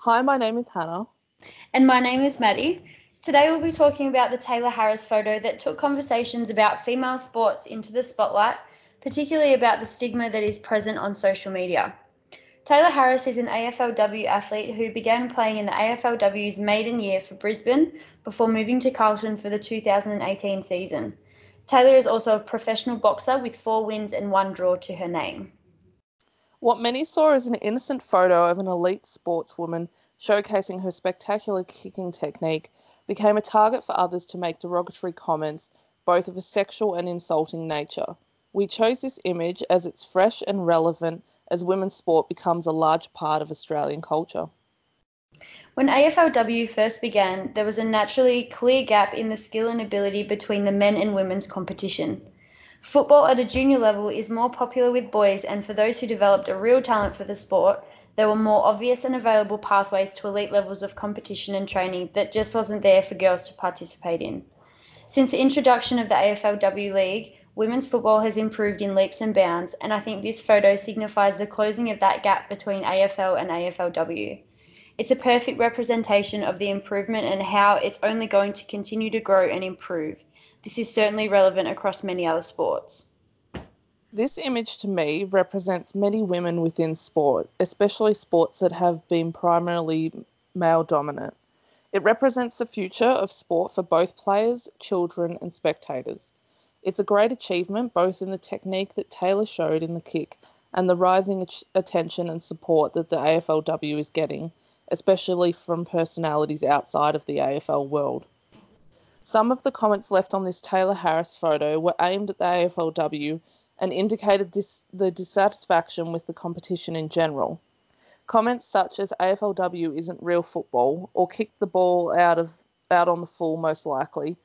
Hi, my name is Hannah. And my name is Maddie. Today we'll be talking about the Tayla Harris photo that took conversations about female sports into the spotlight, particularly about the stigma that is present on social media. Tayla Harris is an AFLW athlete who began playing in the AFLW's maiden year for Brisbane before moving to Carlton for the 2018 season. Tayla is also a professional boxer with 4 wins and 1 draw to her name. What many saw as an innocent photo of an elite sportswoman showcasing her spectacular kicking technique became a target for others to make derogatory comments, both of a sexual and insulting nature. We chose this image as it's fresh and relevant as women's sport becomes a large part of Australian culture. When AFLW first began, there was a naturally clear gap in the skill and ability between the men and women's competition. Football at a junior level is more popular with boys, and for those who developed a real talent for the sport, there were more obvious and available pathways to elite levels of competition and training that just wasn't there for girls to participate in. Since the introduction of the AFLW League, women's football has improved in leaps and bounds, and I think this photo signifies the closing of that gap between AFL and AFLW. It's a perfect representation of the improvement and how it's only going to continue to grow and improve. This is certainly relevant across many other sports. This image to me represents many women within sport, especially sports that have been primarily male dominant. It represents the future of sport for both players, children, and spectators. It's a great achievement both in the technique that Tayla showed in the kick and the rising attention and support that the AFLW is getting, especially from personalities outside of the AFL world. Some of the comments left on this Tayla Harris photo were aimed at the AFLW and indicated the dissatisfaction with the competition in general. Comments such as AFLW isn't real football or kick the ball out on the full most likely.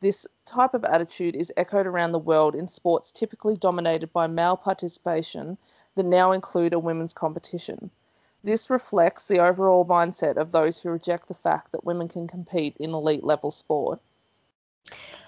This type of attitude is echoed around the world in sports typically dominated by male participation that now include a women's competition. This reflects the overall mindset of those who reject the fact that women can compete in elite level sport.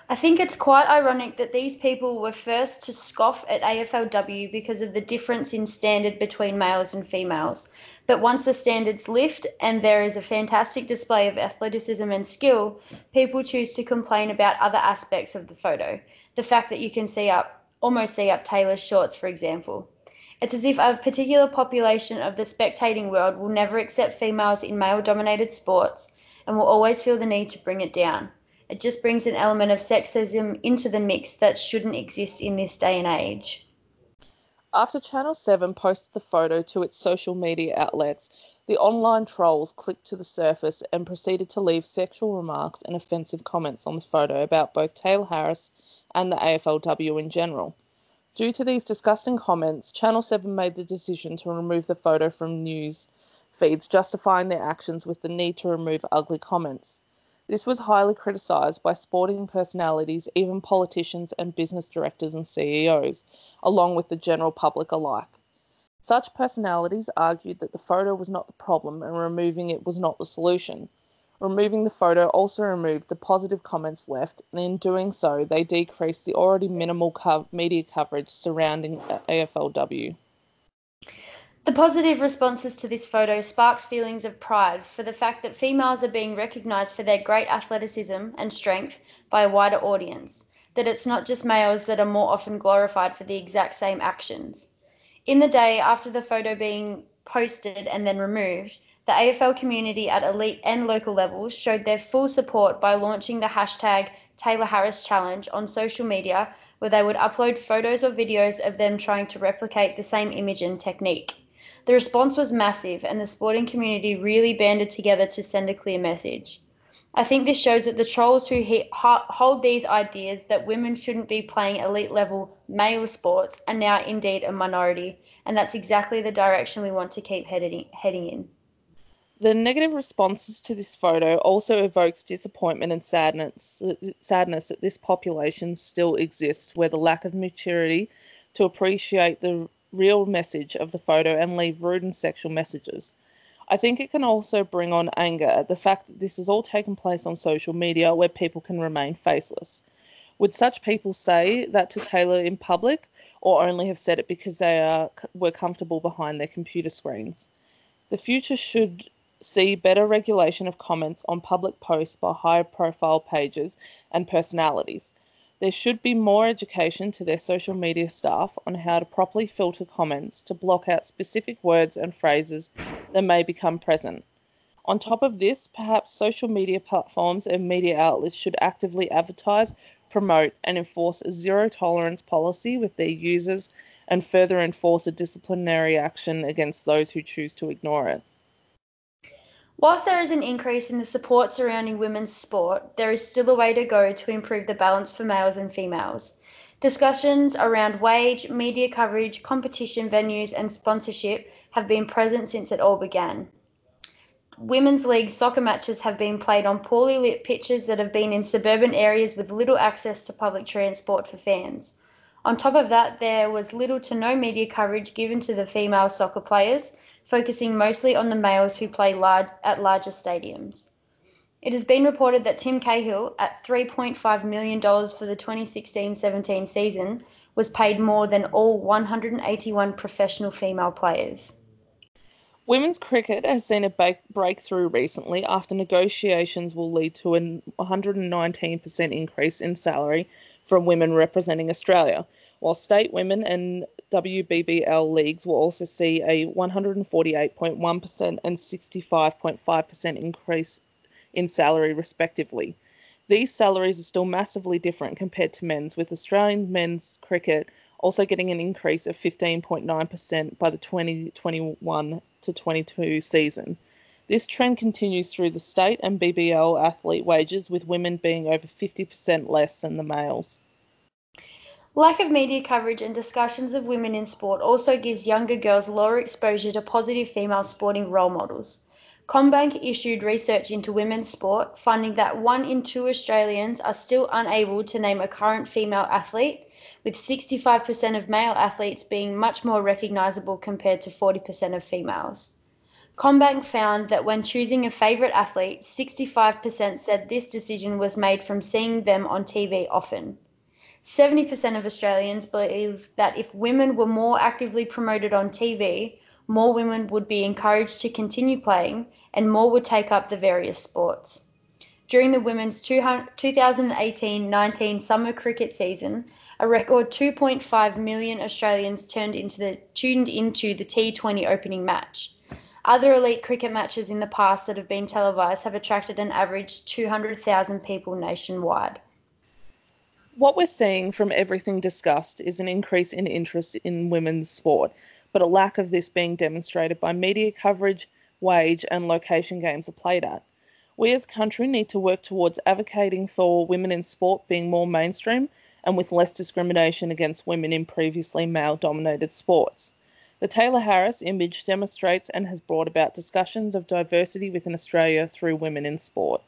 I think it's quite ironic that these people were first to scoff at AFLW because of the difference in standard between males and females. But once the standards lift and there is a fantastic display of athleticism and skill, people choose to complain about other aspects of the photo. The fact that you can almost see up Taylor's shorts, for example. It's as if a particular population of the spectating world will never accept females in male-dominated sports and will always feel the need to bring it down. It just brings an element of sexism into the mix that shouldn't exist in this day and age. After Channel 7 posted the photo to its social media outlets, the online trolls clicked to the surface and proceeded to leave sexual remarks and offensive comments on the photo about both Tayla Harris and the AFLW in general. Due to these disgusting comments, Channel 7 made the decision to remove the photo from news feeds, justifying their actions with the need to remove ugly comments. This was highly criticised by sporting personalities, even politicians and business directors and CEOs, along with the general public alike. Such personalities argued that the photo was not the problem and removing it was not the solution. Removing the photo also removed the positive comments left, and in doing so, they decreased the already minimal media coverage surrounding AFLW. The positive responses to this photo sparks feelings of pride for the fact that females are being recognised for their great athleticism and strength by a wider audience, that it's not just males that are more often glorified for the exact same actions. In the day after the photo being posted and then removed, the AFL community at elite and local levels showed their full support by launching the hashtag Tayla Harris Challenge on social media, where they would upload photos or videos of them trying to replicate the same image and technique. The response was massive, and the sporting community really banded together to send a clear message. I think this shows that the trolls who hold these ideas that women shouldn't be playing elite level male sports are now indeed a minority, and that's exactly the direction we want to keep heading in. The negative responses to this photo also evokes disappointment and sadness that this population still exists, where the lack of maturity to appreciate the real message of the photo and leave rude and sexual messages. I think it can also bring on anger at the fact that this has all taken place on social media where people can remain faceless. Would such people say that to Tayla in public, or only have said it because were comfortable behind their computer screens? The future should see better regulation of comments on public posts by high-profile pages and personalities. There should be more education to their social media staff on how to properly filter comments to block out specific words and phrases that may become present. On top of this, perhaps social media platforms and media outlets should actively advertise, promote, and enforce a zero tolerance policy with their users and further enforce a disciplinary action against those who choose to ignore it. Whilst there is an increase in the support surrounding women's sport, there is still a way to go to improve the balance for males and females. Discussions around wage, media coverage, competition venues, and sponsorship have been present since it all began. Women's league soccer matches have been played on poorly lit pitches that have been in suburban areas with little access to public transport for fans. On top of that, there was little to no media coverage given to the female soccer players, focusing mostly on the males who play at larger stadiums. It has been reported that Tim Cahill, at $3.5 million for the 2016-17 season, was paid more than all 181 professional female players. Women's cricket has seen a breakthrough recently after negotiations will lead to a 119% increase in salary for women representing Australia, while state women and WBBL leagues will also see a 148.1% and 65.5% increase in salary respectively. These salaries are still massively different compared to men's, with Australian men's cricket also getting an increase of 15.9% by the 2021 to 22 season. This trend continues through the state and BBL athlete wages, with women being over 50% less than the males. Lack of media coverage and discussions of women in sport also gives younger girls lower exposure to positive female sporting role models. CommBank issued research into women's sport, finding that 1 in 2 Australians are still unable to name a current female athlete, with 65% of male athletes being much more recognisable compared to 40% of females. CommBank found that when choosing a favourite athlete, 65% said this decision was made from seeing them on TV often. 70% of Australians believe that if women were more actively promoted on TV, more women would be encouraged to continue playing and more would take up the various sports. During the women's 2018-19 summer cricket season, a record 2.5 million Australians tuned into the T20 opening match. Other elite cricket matches in the past that have been televised have attracted an average 200,000 people nationwide. What we're seeing from everything discussed is an increase in interest in women's sport, but a lack of this being demonstrated by media coverage, wage, and location games are played at. We as a country need to work towards advocating for women in sport being more mainstream and with less discrimination against women in previously male-dominated sports. The Tayla Harris image demonstrates and has brought about discussions of diversity within Australia through women in sport.